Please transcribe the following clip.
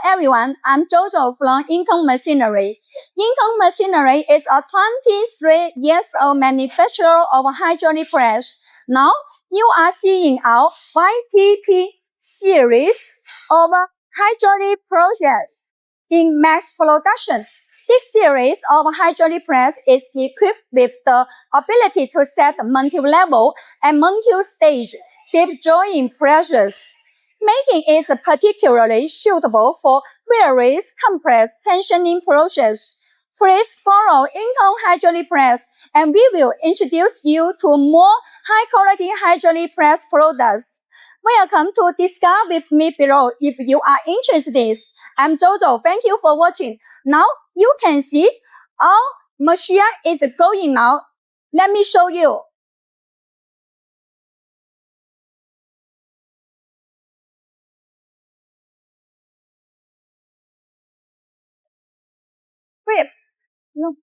everyone, I'm Jojo from Yintong Machinery. Yintong Machinery is a 23 years old manufacturer of hydraulic press. Now, you are seeing our YTP series of hydraulic presses in mass production. This series of hydraulic press is equipped with the ability to set multi-level and multi-stage deep drawing presses, making it particularly suitable for various complex tensioning processes. Please follow Yintong hydraulic press, and we will introduce you to more high-quality hydraulic press products. Welcome to discuss with me below if you are interested. I'm Jojo. Thank you for watching. Now you can see our machine is going now. Let me show you. Grip. No.